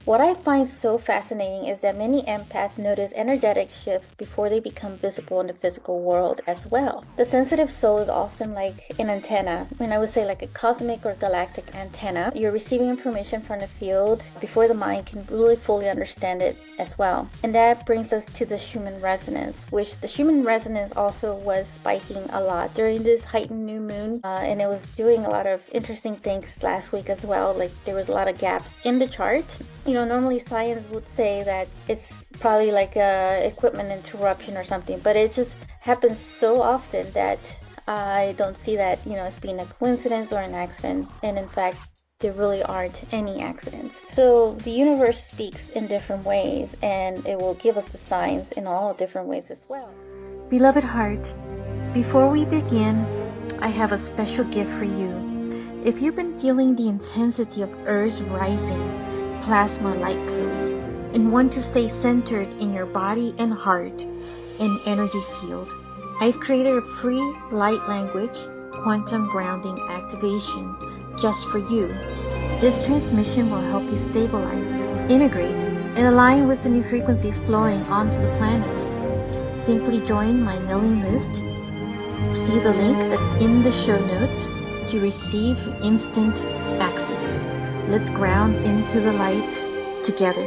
What I find so fascinating is that many empaths notice energetic shifts before they become visible in the physical world as well. The sensitive soul is often like an antenna, I would say like a cosmic or galactic antenna. You're receiving information from the field before the mind can really fully understand it as well. And that brings us to the Schumann resonance, which the Schumann resonance also was spiking a lot during this heightened new moon, and it was doing a lot of interesting things last week as well. Like there was a lot of gaps in the chart. Normally science would say that it's probably like a equipment interruption or something, but it just happens so often that I don't see that, as being a coincidence or an accident. And in fact, there really aren't any accidents. So the universe speaks in different ways, and it will give us the signs in all different ways as well. Beloved heart, before we begin, I have a special gift for you. If you've been feeling the intensity of Earth's rising plasma light codes and want to stay centered in your body and heart and energy field, I've created a free light language quantum grounding activation just for you. This transmission will help you stabilize, integrate, and align with the new frequencies flowing onto the planet. Simply join my mailing list. See the link that's in the show notes to receive instant access. Let's ground into the light together.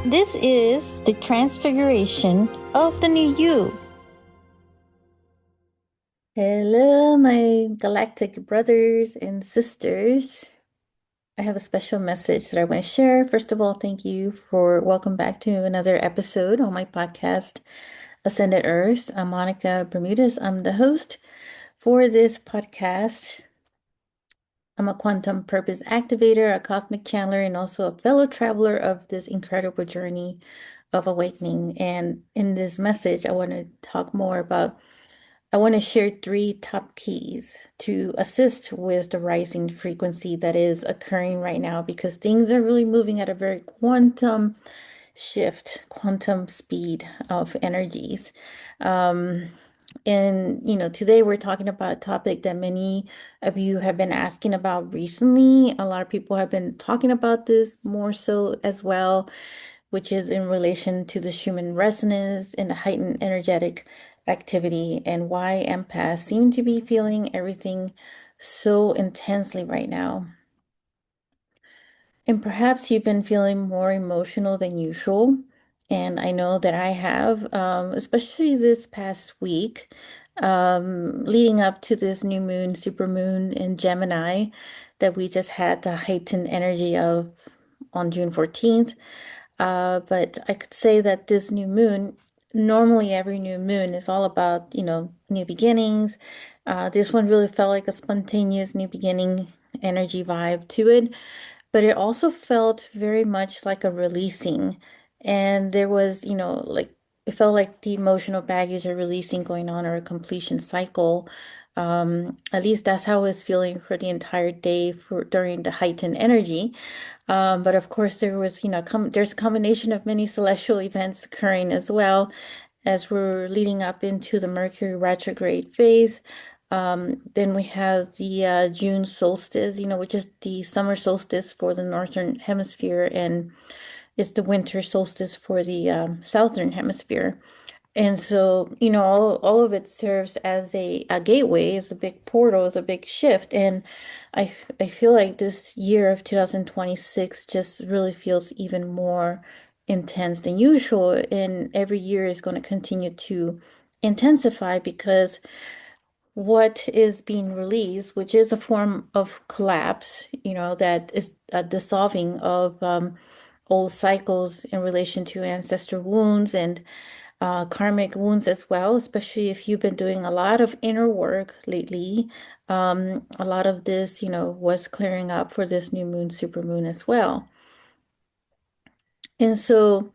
This is the transfiguration of the new you. Hello, my galactic brothers and sisters. I have a special message that I want to share. First of all, thank you for welcome back to another episode on my podcast, Ascended Earth. I'm Monica Bermudez. I'm the host for this podcast. I'm a quantum purpose activator, a cosmic channeler, and also a fellow traveler of this incredible journey of awakening. And in this message, I want to talk more about I want to share three top keys to assist with the rising frequency that is occurring right now because things are really moving at a very quantum shift, quantum speed of energies. Um, and today we're talking about a topic that many of you have been asking about recently. A lot of people have been talking about this more so as well, which is in relation to the Schumann resonance and the heightened energetic activity and why empaths seem to be feeling everything so intensely right now. And perhaps you've been feeling more emotional than usual. And I know that I have, especially this past week, leading up to this new moon, super moon in Gemini that we just had the heightened energy of on June 14th. But I could say that this new moon, normally every new moon is all about, new beginnings. This one really felt like a spontaneous new beginning energy vibe to it, but it also felt very much like a releasing. And there was, like it felt like the emotional baggage are releasing going on or a completion cycle. At least that's how I was feeling for the entire day for during the heightened energy. But of course, there was, there's a combination of many celestial events occurring as well as we're leading up into the Mercury retrograde phase. Then we have the June solstice, which is the summer solstice for the northern hemisphere, and it's the winter solstice for the southern hemisphere. And so, all of it serves as a gateway, it's a big portal, it's a big shift. And I feel like this year of 2026 just really feels even more intense than usual. And every year is going to continue to intensify because what is being released, which is a form of collapse, that is a dissolving of old cycles in relation to ancestor wounds and karmic wounds as well, especially if you've been doing a lot of inner work lately. A lot of this, was clearing up for this new moon, super moon as well. And so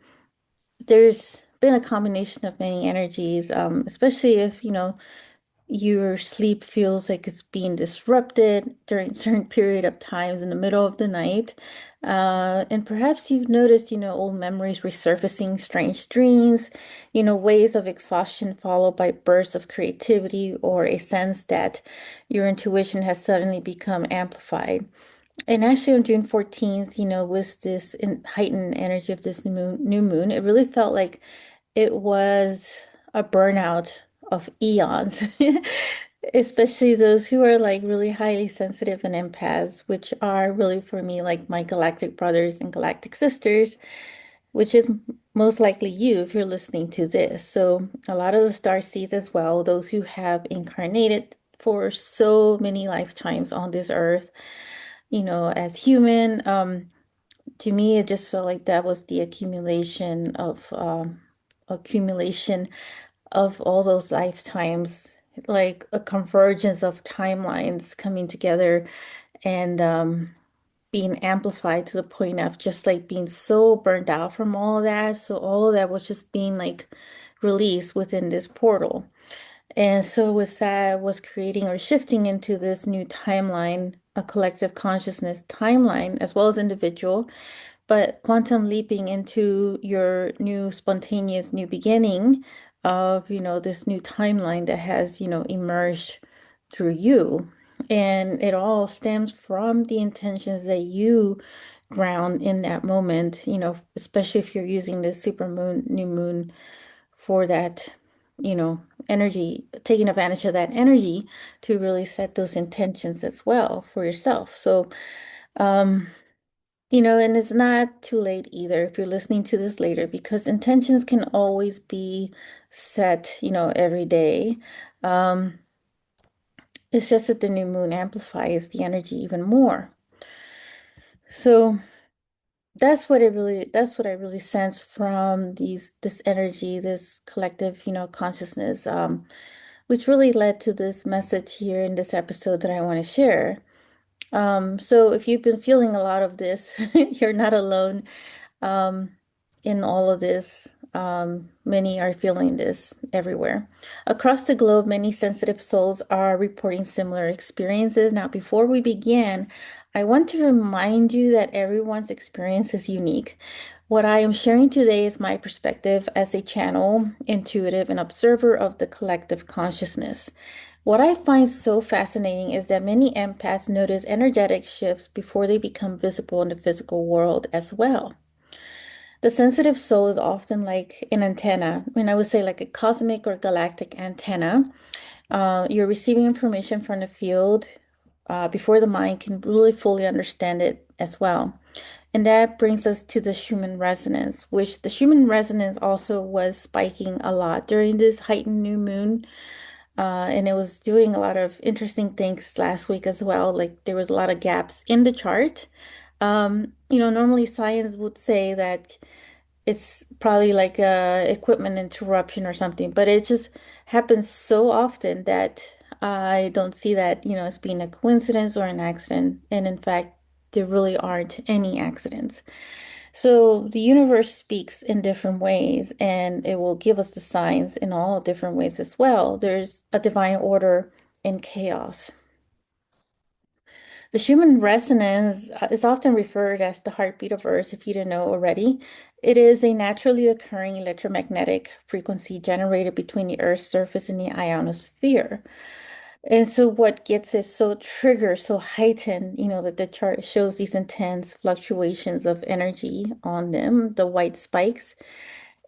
there's been a combination of many energies, especially if, Your sleep feels like it's being disrupted during certain period of times in the middle of the night. And perhaps you've noticed, old memories resurfacing, strange dreams, ways of exhaustion followed by bursts of creativity, or a sense that your intuition has suddenly become amplified. And actually on June 14th, with this heightened energy of this new moon, it really felt like it was a burnout of eons, especially those who are like really highly sensitive and empaths, which are really for me like my galactic brothers and galactic sisters, which is most likely you if you're listening to this. So a lot of the star seeds as well, those who have incarnated for so many lifetimes on this earth, as human. To me, it just felt like that was the accumulation of all those lifetimes, like a convergence of timelines coming together and being amplified to the point of just like being so burnt out from all of that. So all of that was just being like released within this portal. And so with that was creating or shifting into this new timeline, a collective consciousness timeline, as well as individual, but quantum leaping into your new spontaneous new beginning of, this new timeline that has, emerged through you. And it all stems from the intentions that you ground in that moment, especially if you're using this super moon, new moon for that, energy, taking advantage of that energy to really set those intentions as well for yourself. So, um, and it's not too late either if you're listening to this later, because intentions can always be set, every day. Um, it's just that the new moon amplifies the energy even more. So that's what I really sense from this energy, this collective, consciousness, which really led to this message here in this episode that I want to share. So if you've been feeling a lot of this, you're not alone um, in all of this. Many are feeling this everywhere. Across the globe, many sensitive souls are reporting similar experiences. Now, before we begin, I want to remind you that everyone's experience is unique. What I am sharing today is my perspective as a channel, intuitive, and observer of the collective consciousness. What I find so fascinating is that many empaths notice energetic shifts before they become visible in the physical world as well. The sensitive soul is often like an antenna, and I would say like a cosmic or galactic antenna. You're receiving information from the field before the mind can really fully understand it as well. And that brings us to the Schumann resonance, which the Schumann resonance also was spiking a lot during this heightened new moon. And it was doing a lot of interesting things last week as well. Like there was a lot of gaps in the chart. Normally science would say that it's probably like a equipment interruption or something, but it just happens so often that I don't see that, as being a coincidence or an accident. And in fact, there really aren't any accidents. So the universe speaks in different ways, and it will give us the signs in all different ways as well. There's a divine order in chaos. The Schumann resonance is often referred as the heartbeat of Earth, if you didn't know already. It is a naturally occurring electromagnetic frequency generated between the Earth's surface and the ionosphere. And so what gets it so triggered, so heightened, that the chart shows these intense fluctuations of energy on them, the white spikes,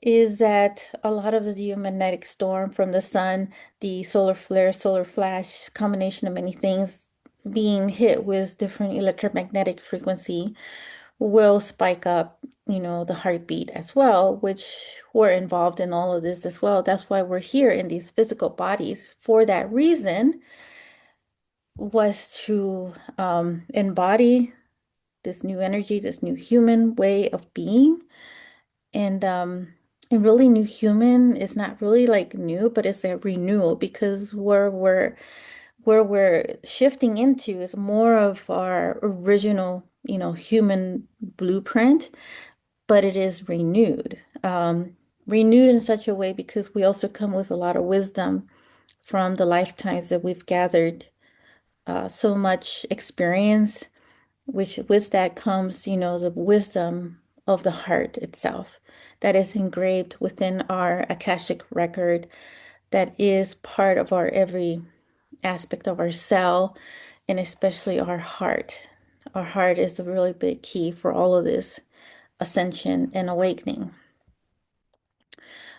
is that a lot of the geomagnetic storm from the sun, the solar flare, solar flash, combination of many things being hit with different electromagnetic frequency will spike up, the heartbeat as well, which we're involved in all of this as well. That's why we're here in these physical bodies. For that reason, was to embody this new energy, this new human way of being. And really new human is not really like new, but it's a renewal because where we're shifting into is more of our original, human blueprint, but it is renewed. Renewed in such a way because we also come with a lot of wisdom from the lifetimes that we've gathered so much experience, which with that comes, the wisdom of the heart itself that is engraved within our Akashic record, that is part of our every aspect of our cell, and especially our heart. Our heart is a really big key for all of this ascension and awakening.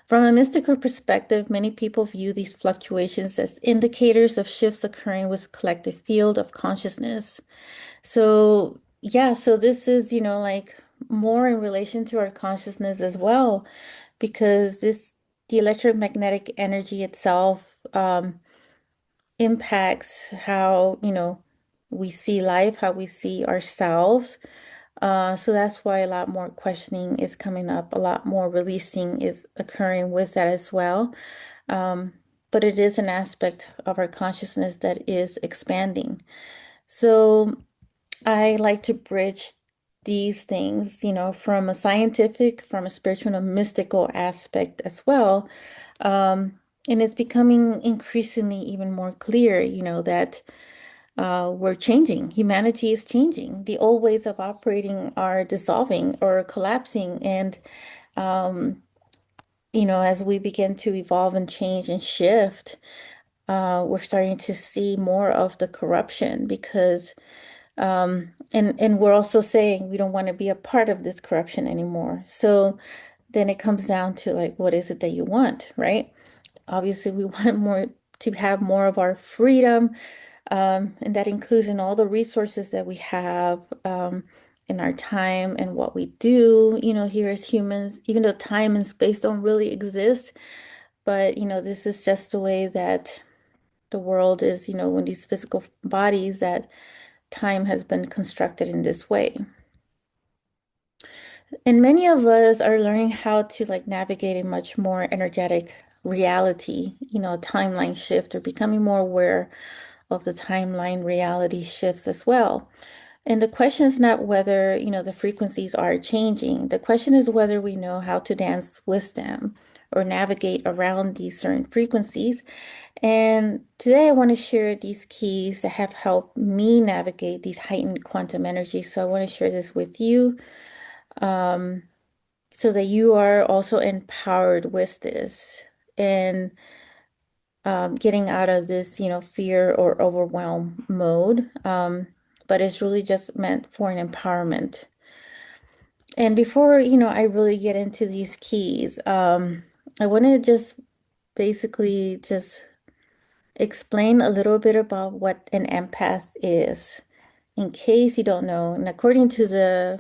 From a mystical perspective, many people view these fluctuations as indicators of shifts occurring with collective field of consciousness. So, yeah, so this is, like more in relation to our consciousness as well, because the electromagnetic energy itself impacts how, we see life, how we see ourselves. So that's why a lot more questioning is coming up, a lot more releasing is occurring with that as well. Um, but it is an aspect of our consciousness that is expanding. So I like to bridge these things, from a scientific, from a spiritual, and a mystical aspect as well. And it's becoming increasingly even more clear, that we're changing. Humanity is changing. The old ways of operating are dissolving or collapsing. And, as we begin to evolve and change and shift, we're starting to see more of the corruption because and we're also saying we don't want to be a part of this corruption anymore. So then it comes down to like, what is it that you want, right? Obviously, we want more to have more of our freedom, and that includes in all the resources that we have, in our time and what we do, here as humans, even though time and space don't really exist. But, this is just the way that the world is, when these physical bodies, that time has been constructed in this way. And many of us are learning how to like navigate a much more energetic reality, timeline shift, or becoming more aware of the timeline reality shifts as well. And the question is not whether, the frequencies are changing. The question is whether we know how to dance with them or navigate around these certain frequencies. And today I want to share these keys that have helped me navigate these heightened quantum energies. So I want to share this with you, so that you are also empowered with this and getting out of this, fear or overwhelm mode. But it's really just meant for an empowerment. And before, I really get into these keys, I want to just basically just explain a little bit about what an empath is, in case you don't know. And according to the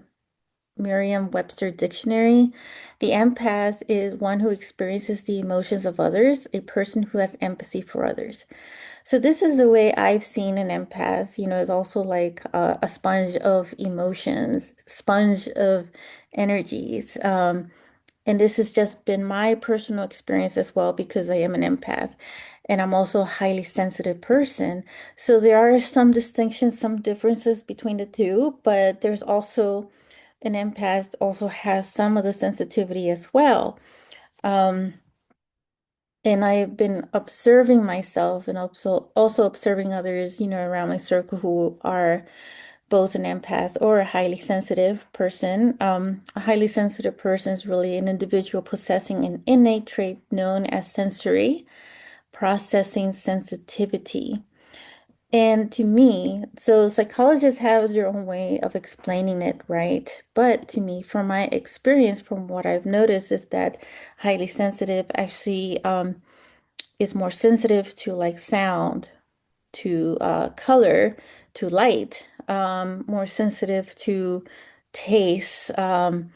Merriam-Webster dictionary, the empath is one who experiences the emotions of others, a person who has empathy for others. So this is the way I've seen an empath, is also like a sponge of emotions, sponge of energies. And this has just been my personal experience as well because I am an empath and I'm also a highly sensitive person. So there are some distinctions, some differences between the two, but there's also an empath also has some of the sensitivity as well. Um, and I've been observing myself and also observing others, around my circle who are both an empath or a highly sensitive person. A highly sensitive person is really an individual possessing an innate trait known as sensory processing sensitivity. And to me, so psychologists have their own way of explaining it, right? But to me, from my experience, from what I've noticed, is that highly sensitive actually is more sensitive to like sound, to color, to light, more sensitive to taste. And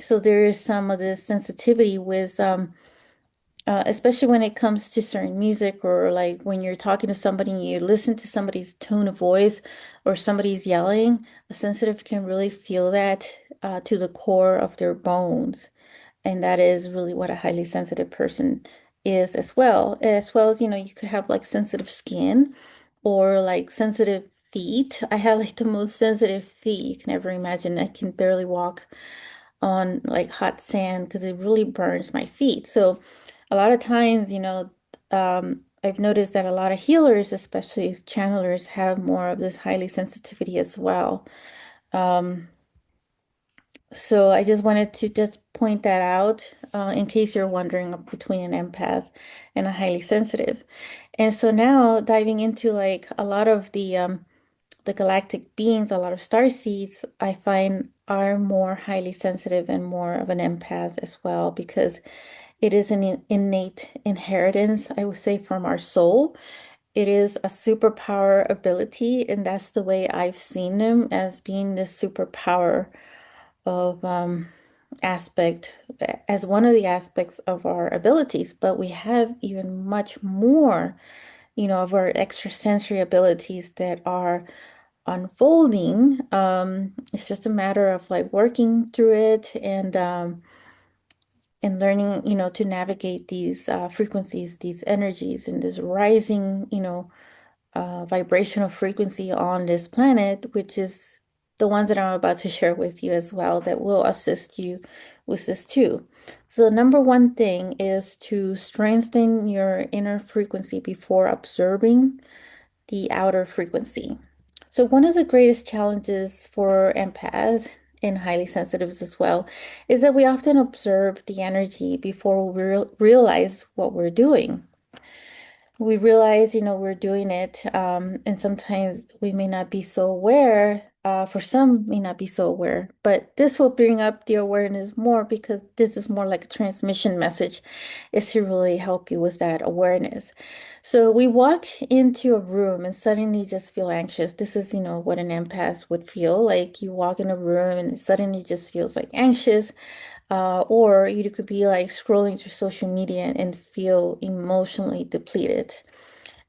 so there is some of this sensitivity with, especially when it comes to certain music, or like when you're talking to somebody and you listen to somebody's tone of voice or somebody's yelling, a sensitive can really feel that to the core of their bones. And that is really what a highly sensitive person is as well. As well as, you could have like sensitive skin or like sensitive feet. I have like the most sensitive feet you can ever imagine. I can barely walk on like hot sand because it really burns my feet. So a lot of times, I've noticed that a lot of healers, especially channelers, have more of this highly sensitivity as well. Um, so I just wanted to just point that out in case you're wondering between an empath and a highly sensitive. And so now diving into like a lot of the galactic beings, a lot of star seeds, I find are more highly sensitive and more of an empath as well because it is an innate inheritance, I would say, from our soul. It is a superpower ability, and that's the way I've seen them as being this superpower of aspect as one of the aspects of our abilities. But we have even much more, of our extrasensory abilities that are unfolding. It's just a matter of like working through it and learning, to navigate these frequencies, these energies, and this rising, vibrational frequency on this planet, which is the ones that I'm about to share with you as well, that will assist you with this too. So, number one thing is to strengthen your inner frequency before observing the outer frequency. So, one of the greatest challenges for empaths and highly sensitives as well is that we often observe the energy before we realize what we're doing. We realize, we're doing it, and sometimes we may not be so aware. For some, may not be so aware, but this will bring up the awareness more because this is more like a transmission message, is to really help you with that awareness. So we walk into a room and suddenly just feel anxious. This is, what an empath would feel like. You walk in a room and it suddenly just feels like anxious. Or you could be like scrolling through social media and feel emotionally depleted.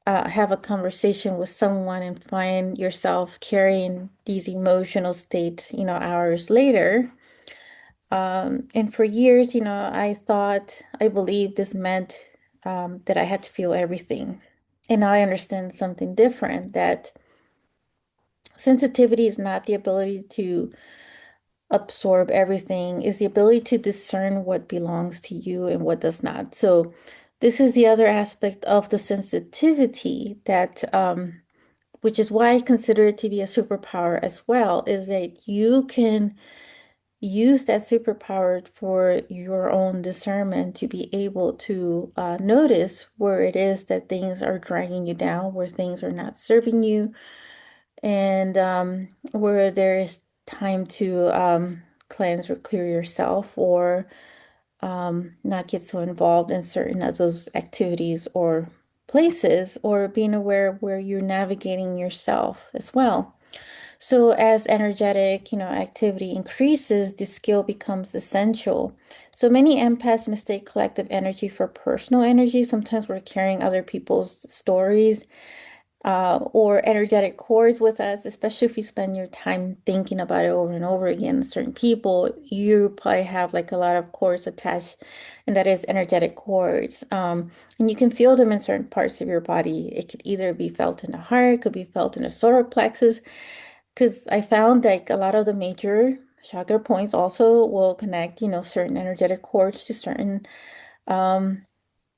Have a conversation with someone and find yourself carrying these emotional states, hours later. And for years, I believed this meant that I had to feel everything. And now I understand something different, that sensitivity is not the ability to absorb everything, is the ability to discern what belongs to you and what does not. So this is the other aspect of the sensitivity that which is why I consider it to be a superpower as well, is that you can use that superpower for your own discernment to be able to notice where it is that things are dragging you down, where things are not serving you, and where there is time to cleanse or clear yourself, or not get so involved in certain of those activities or places, or being aware of where you're navigating yourself as well. So as energetic, activity increases, the skill becomes essential. So many empaths mistake collective energy for personal energy. Sometimes we're carrying other people's stories or energetic cords with us, especially if you spend your time thinking about it over and over again. Certain people, you probably have like a lot of cords attached, and that is energetic cords. And you can feel them in certain parts of your body. It could either be felt in the heart, could be felt in the solar plexus, because I found like a lot of the major chakra points also will connect, certain energetic cords to certain um,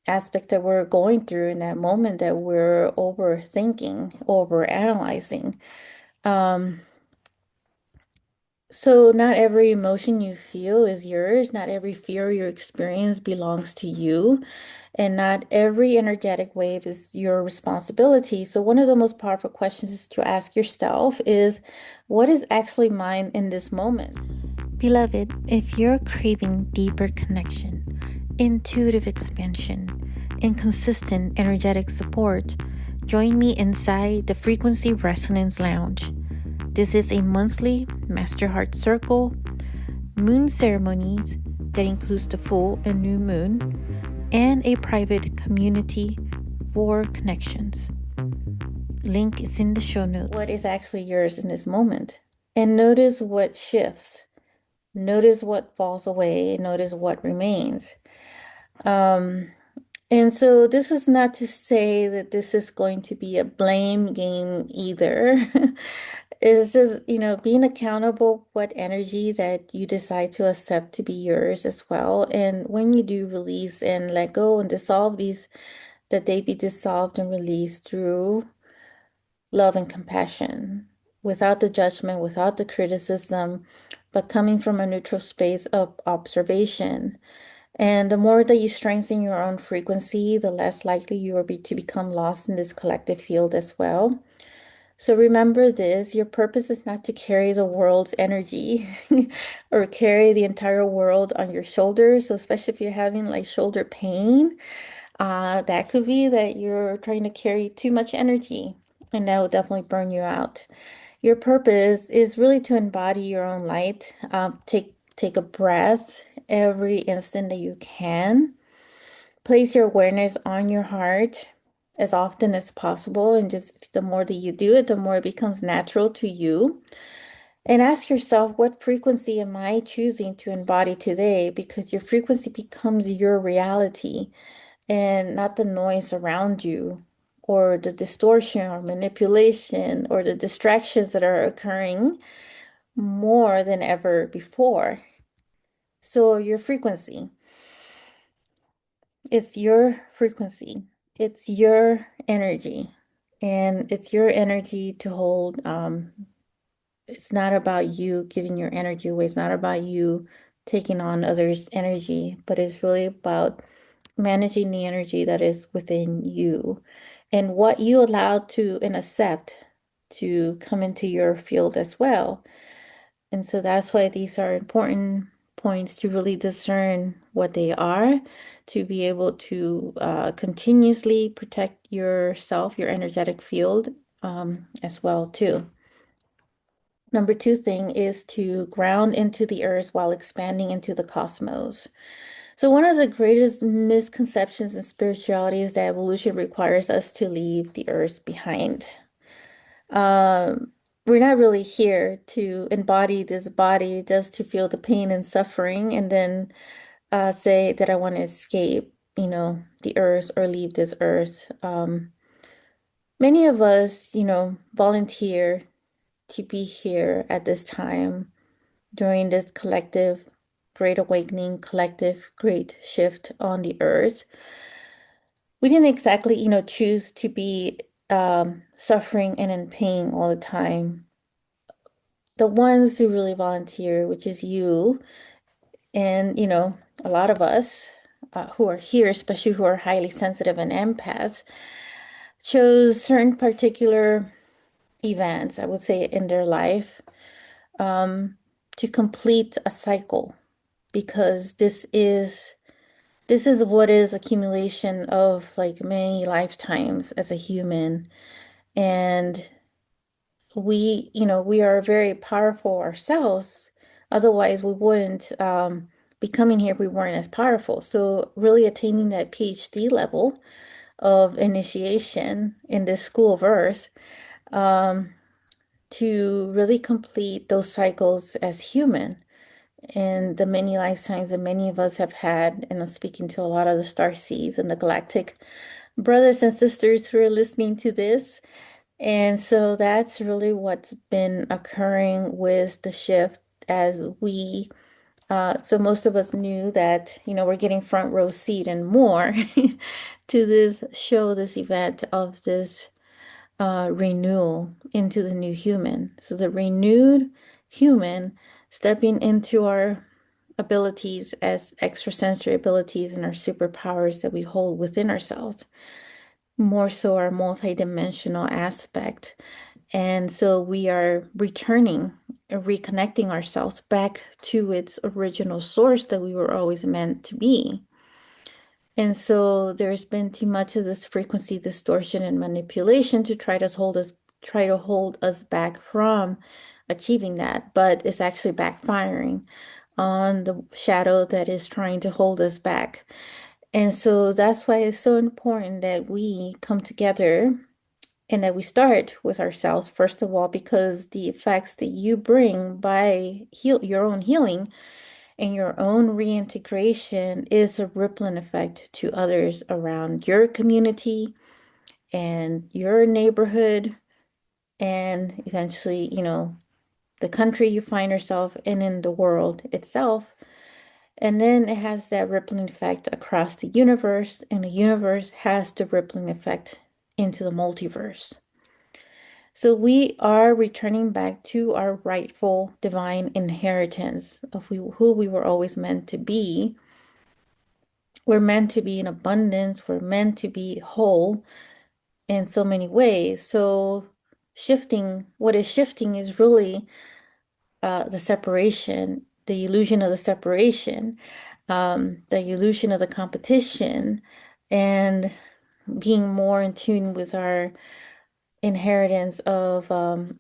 aspect that we're going through in that moment, that we're overthinking, over analyzing. Um, so not every emotion you feel is yours, not every fear you experience belongs to you, and not every energetic wave is your responsibility. So one of the most powerful questions is to ask yourself is, what is actually mine in this moment? Beloved, if you're craving deeper connection, intuitive expansion, and consistent energetic support, join me inside the Frequency Resonance Lounge. This is a monthly Master Heart Circle, moon ceremonies that includes the full and new moon, and a private community for connections. Link is in the show notes. What is actually yours in this moment? And notice what shifts. Notice what falls away, notice what remains. Um, and so this is not to say that this is going to be a blame game either. It's just, being accountable what energy that you decide to accept to be yours as well. And when you do release and let go and dissolve these that they be dissolved and released through love and compassion, without the judgment, without the criticism, but coming from a neutral space of observation. And the more that you strengthen your own frequency, the less likely you will be to become lost in this collective field as well. So remember this, your purpose is not to carry the world's energy or carry the entire world on your shoulders. So especially if you're having like shoulder pain, that could be that you're trying to carry too much energy, and that will definitely burn you out. Your purpose is really to embody your own light. Take a breath every instant that you can. Place your awareness on your heart as often as possible, and just the more that you do it, the more it becomes natural to you. And ask yourself, what frequency am I choosing to embody today? Because your frequency becomes your reality and not the noise around you or the distortion or manipulation or the distractions that are occurring more than ever before. So, your frequency, it's your frequency, it's your energy, and it's your energy to hold. It's not about you giving your energy away, it's not about you taking on others' energy, but it's really about managing the energy that is within you and what you allow to and accept to come into your field as well. And so that's why these are important points to really discern what they are, to be able to continuously protect yourself, your energetic field, as well too. Number two thing is to ground into the earth while expanding into the cosmos. So, one of the greatest misconceptions in spirituality is that evolution requires us to leave the earth behind. Um, we're not really here to embody this body just to feel the pain and suffering and then say that I want to escape, the earth or leave this earth. Many of us, volunteer to be here at this time during this collective great awakening, collective great shift on the earth. We didn't exactly, choose to be suffering and in pain all the time. The ones who really volunteer, which is you, and, a lot of us who are here, especially who are highly sensitive and empaths, chose certain particular events, I would say, in their life um, to complete a cycle because this is what is accumulation of like many lifetimes as a human. And we are very powerful ourselves. Otherwise, we wouldn't be coming here if we weren't as powerful. So really attaining that PhD level of initiation in this school of earth, um, to really complete those cycles as human and the many lifetimes that many of us have had. And I'm speaking to a lot of the star seeds and the galactic brothers and sisters who are listening to this. And so that's really what's been occurring with the shift as so most of us knew that, we're getting front row seat and more to this show, this event of this renewal into the new human. So the renewed human stepping into our abilities as extrasensory abilities and our superpowers that we hold within ourselves, more so our multidimensional aspect. And so we are returning and reconnecting ourselves back to its original source that we were always meant to be. And so there's been too much of this frequency distortion and manipulation to try to hold us back from achieving that, but it's actually backfiring on the shadow that is trying to hold us back. And so that's why it's so important that we come together and that we start with ourselves, first of all, because the effects that you bring by your own healing and your own reintegration is a rippling effect to others around your community and your neighborhood, and eventually, the country you find yourself in the world itself. And then it has that rippling effect across the universe, and the universe has the rippling effect into the multiverse. So we are returning back to our rightful divine inheritance of who we were always meant to be. We're meant to be in abundance, we're meant to be whole in so many ways. So what is shifting is really the separation, the illusion of the separation, the illusion of the competition, and being more in tune with our inheritance of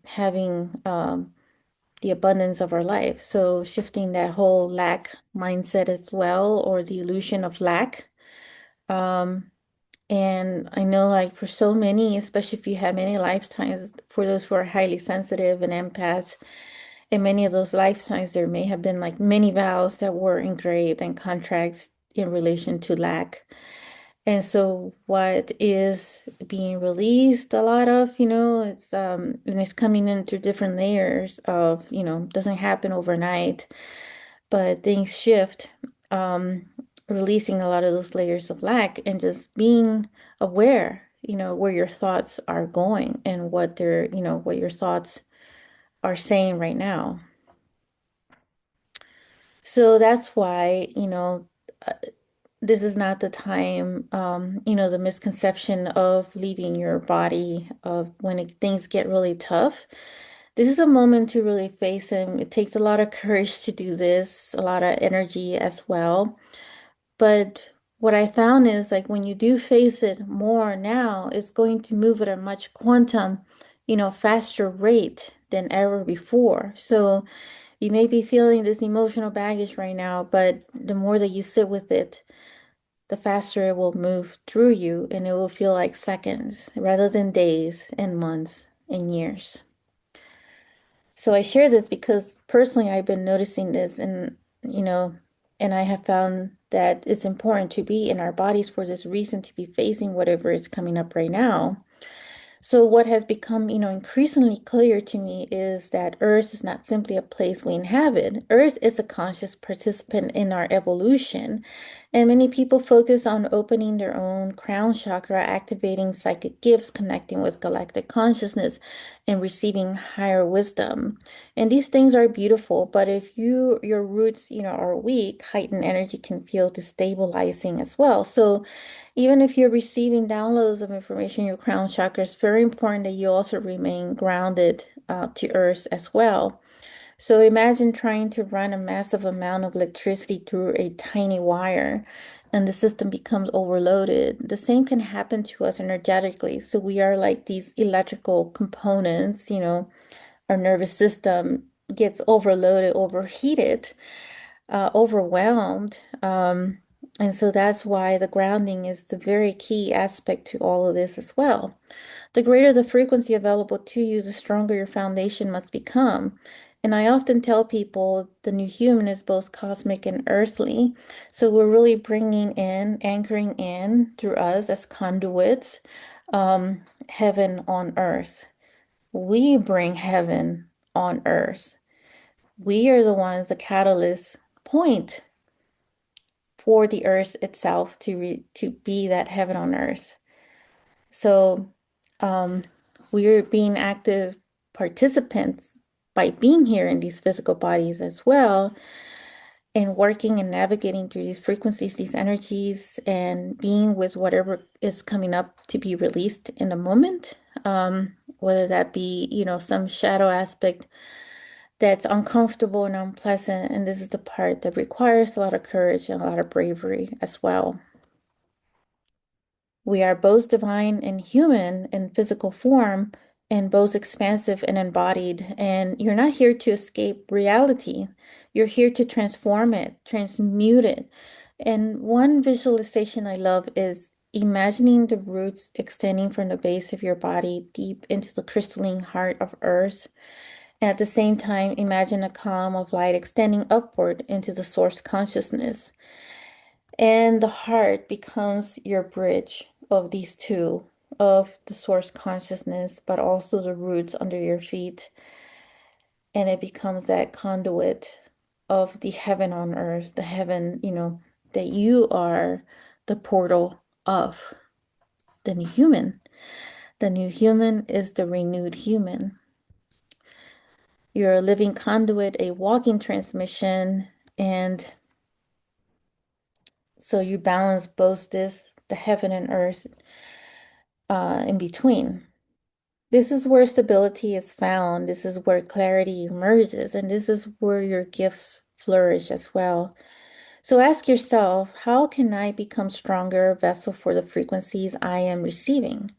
having the abundance of our life. So shifting that whole lack mindset as well, or the illusion of lack. Um, and I know, like, for so many, especially if you have many lifetimes, for those who are highly sensitive and empaths, in many of those lifetimes, there may have been like many vows that were engraved and contracts in relation to lack. And so what is being released a lot of, it's and it's coming in through different layers of, doesn't happen overnight, but things shift. Releasing a lot of those layers of lack and just being aware, where your thoughts are going and what your thoughts are saying right now. So that's why, uh, this is not the time, the misconception of leaving your body of when things get really tough. This is a moment to really face them. It takes a lot of courage to do this, a lot of energy as well. But what I found is like when you do face it more now, it's going to move at a much faster rate than ever before. So you may be feeling this emotional baggage right now, but the more that you sit with it, the faster it will move through you and it will feel like seconds rather than days and months and years. So I share this because personally I've been noticing this you know, and I have found that it's important to be in our bodies for this reason to be facing whatever is coming up right now. So what has become, increasingly clear to me is that Earth is not simply a place we inhabit. Earth is a conscious participant in our evolution. And many people focus on opening their own crown chakra, activating psychic gifts, connecting with galactic consciousness, and receiving higher wisdom. And these things are beautiful, but if your roots, are weak, heightened energy can feel destabilizing as well. So even if you're receiving downloads of information in your crown chakra, it's very important that you also remain grounded to earth as well. So imagine trying to run a massive amount of electricity through a tiny wire and the system becomes overloaded. The same can happen to us energetically. So we are like these electrical components, our nervous system gets overloaded, overheated, overwhelmed. And so that's why the grounding is the very key aspect to all of this as well. The greater the frequency available to you, the stronger your foundation must become. And I often tell people the new human is both cosmic and earthly. So we're really bringing in, anchoring in through us as conduits, heaven on earth. We bring heaven on earth. We are the ones, the catalyst point for the earth itself to be that heaven on earth. So um, we're being active participants by being here in these physical bodies as well, and working and navigating through these frequencies, these energies, and being with whatever is coming up to be released in the moment. Whether that be, some shadow aspect that's uncomfortable and unpleasant. And this is the part that requires a lot of courage and a lot of bravery as well. We are both divine and human in physical form, and both expansive and embodied. And you're not here to escape reality. You're here to transform it, transmute it. And one visualization I love is imagining the roots extending from the base of your body deep into the crystalline heart of Earth. And at the same time, imagine a column of light extending upward into the source consciousness. And the heart becomes your bridge of these two, of the source consciousness, but also the roots under your feet. And it becomes that conduit of the heaven on earth, the heaven, that you are the portal of the new human. The new human is the renewed human. You're a living conduit, a walking transmission, and so you balance both the heaven and earth, in between. This is where stability is found. This is where clarity emerges, and this is where your gifts flourish as well. So ask yourself, how can I become stronger vessel for the frequencies I am receiving?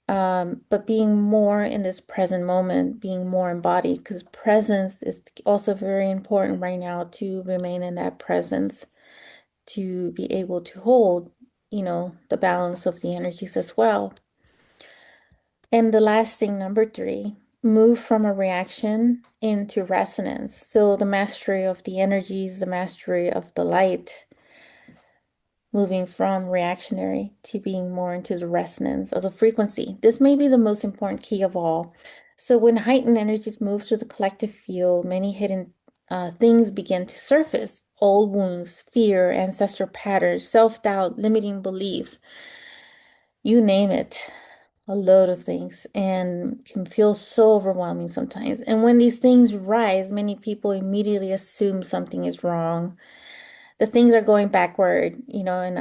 But being more in this present moment, being more embodied, because presence is also very important right now to remain in that presence, to be able to hold, the balance of the energies as well. And the last thing, number three, move from a reaction into resonance. So the mastery of the energies, the mastery of the light, moving from reactionary to being more into the resonance of the frequency. This may be the most important key of all. So when heightened energies move to the collective field, many hidden things begin to surface. Old wounds, fear, ancestral patterns, self-doubt, limiting beliefs, you name it, a load of things, and can feel so overwhelming sometimes. And when these things rise, many people immediately assume something is wrong, the things are going backward, and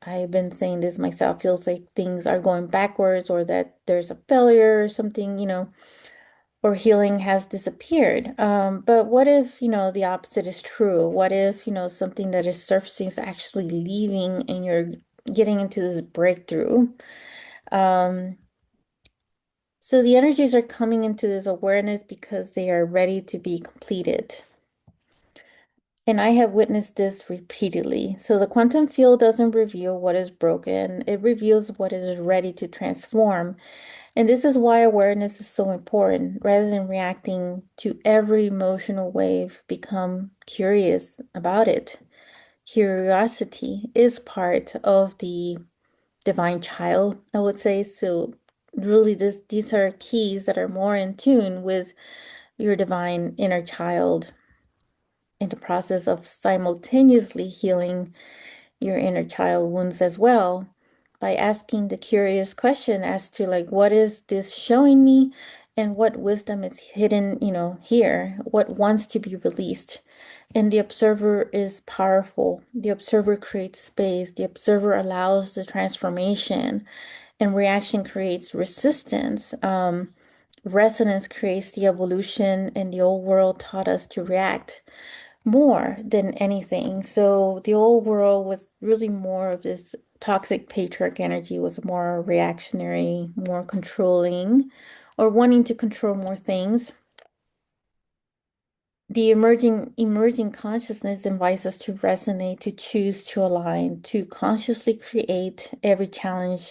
I've been saying this myself, feels like things are going backwards, or that there's a failure or something, or healing has disappeared. But what if, the opposite is true? What if, something that is surfacing is actually leaving and you're getting into this breakthrough? Um, so the energies are coming into this awareness because they are ready to be completed. And I have witnessed this repeatedly. So the quantum field doesn't reveal what is broken, it reveals what is ready to transform. And this is why awareness is so important. Rather than reacting to every emotional wave, become curious about it. Curiosity is part of the divine child, I would say. So really these are keys that are more in tune with your divine inner child, in the process of simultaneously healing your inner child wounds as well, by asking the curious question as to, like, what is this showing me, and what wisdom is hidden, here, what wants to be released. And the observer is powerful. The observer creates space. The observer allows the transformation, and reaction creates resistance. Resonance creates the evolution, and the old world taught us to react more than anything. So the old world was really more of this toxic patriarch energy, was more reactionary, more controlling, or wanting to control more things. The emerging consciousness invites us to resonate, to choose to align, to consciously create. Every challenge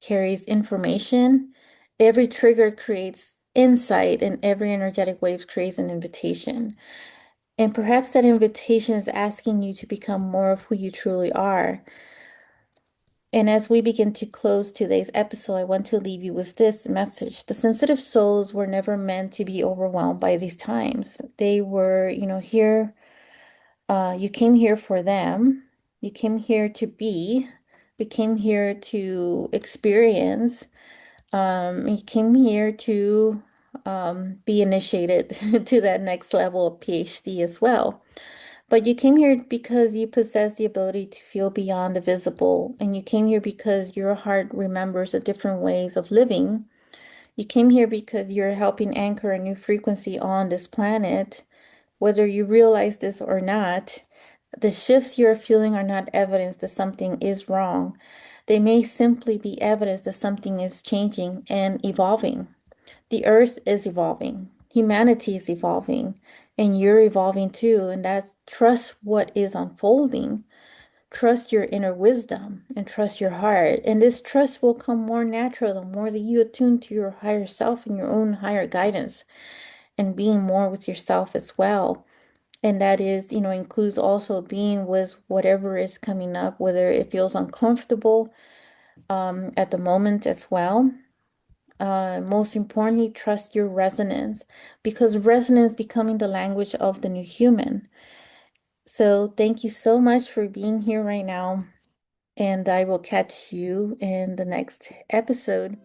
carries information, every trigger creates insight, and every energetic wave creates an invitation. And perhaps that invitation is asking you to become more of who you truly are. And as we begin to close today's episode, I want to leave you with this message. The sensitive souls were never meant to be overwhelmed by these times. They were, here, you came here for them. You came here to be. You came here to experience. You came here to be initiated to that next level of PhD as well. But you came here because you possess the ability to feel beyond the visible, and you came here because your heart remembers the different ways of living. You came here because you're helping anchor a new frequency on this planet. Whether you realize this or not, the shifts you're feeling are not evidence that something is wrong. They may simply be evidence that something is changing and evolving. The earth is evolving, humanity is evolving, and you're evolving too. And that's, trust what is unfolding, trust your inner wisdom, and trust your heart. And this trust will come more natural the more that you attune to your higher self and your own higher guidance, and being more with yourself as well. And that is, includes also being with whatever is coming up, whether it feels uncomfortable at the moment as well. Most importantly, trust your resonance because resonance becoming the language of the new human. So thank you so much for being here right now, and I will catch you in the next episode.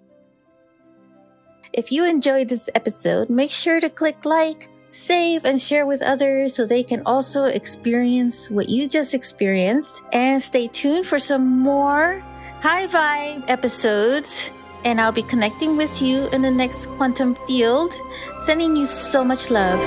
If you enjoyed this episode, make sure to click like, save, and share with others so they can also experience what you just experienced. And stay tuned for some more high vibe episodes. And I'll be connecting with you in the next quantum field, sending you so much love.